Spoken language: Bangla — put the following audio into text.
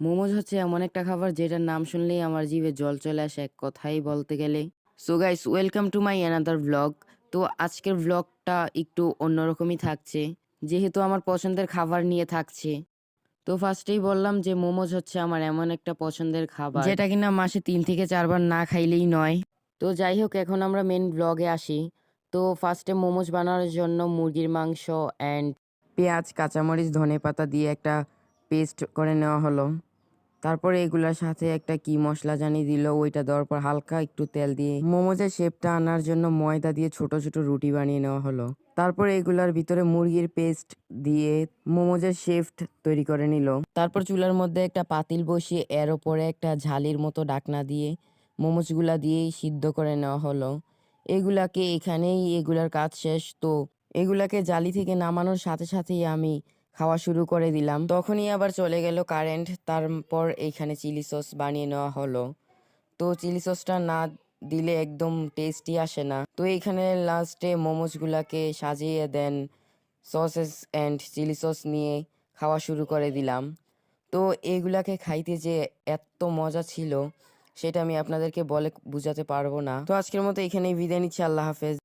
মোমোজ হচ্ছে এমন একটা খাবার যেটার নাম শুনলেই আমার জিভে জল চলে আসে এক কথায় বলতে গেলে। So guys, welcome to my another vlog. তো আজকের ভ্লগটা একটু অন্যরকমই থাকছে, যেহেতু আমার পছন্দের খাবার নিয়ে থাকছে। তো ফার্স্টেই বললাম যে মোমোজ হচ্ছে আমার এমন একটা পছন্দের খাবার যেটা কিনা মাসে 3 থেকে 4 বার না খাইলেই নয়। তো যাই হোক, এখন আমরা মেন ব্লগে আসি। তো ফার্স্টে মোমোজ বানানোর জন্য মুরগির মাংস অ্যান্ড পেঁয়াজ, কাঁচামরিচ, ধনেপাতা দিয়ে একটা পেস্ট করে নেওয়া হলো। তারপরে এগুলার সাথে একটা কি মশলা জানি দিল, ওইটা দেওয়ার পর হালকা একটু তেল দিয়ে মোমোজের শেপটা আনার জন্য ময়দা দিয়ে ছোট ছোট রুটি বানিয়ে নেওয়া হলো। তারপরে এগুলার ভিতরে মুরগির পেস্ট দিয়ে মোমোজের শেপ তৈরি করে নিল। তারপর চুলার মধ্যে একটা পাতিল বসিয়ে এর ওপরে একটা ঝালির মতো ঢাকনা দিয়ে মোমোজগুলা দিয়েই সিদ্ধ করে নেওয়া হলো। এগুলার কাজ শেষ। তো এগুলাকে জালি থেকে নামানোর সাথে সাথেই আমি খাওয়া শুরু করে দিলাম। তখনই আবার চলে গেল কারেন্ট। তারপর এইখানে চিলি সস বানিয়ে নেওয়া হলো। তো চিলি সসটা না দিলে একদম টেস্টি আসে না। তো এইখানে লাস্টে মোমোজগুলাকে সাজিয়ে দেন সসেস অ্যান্ড চিলি সস নিয়ে খাওয়া শুরু করে দিলাম। তো এগুলাকে খাইতে যে এত মজা ছিল সেটা আমি আপনাদেরকে বলে বুঝাতে পারবো না। তো আজকের মতো এখানেই বিদায় নিচ্ছি। আল্লাহ হাফেজ।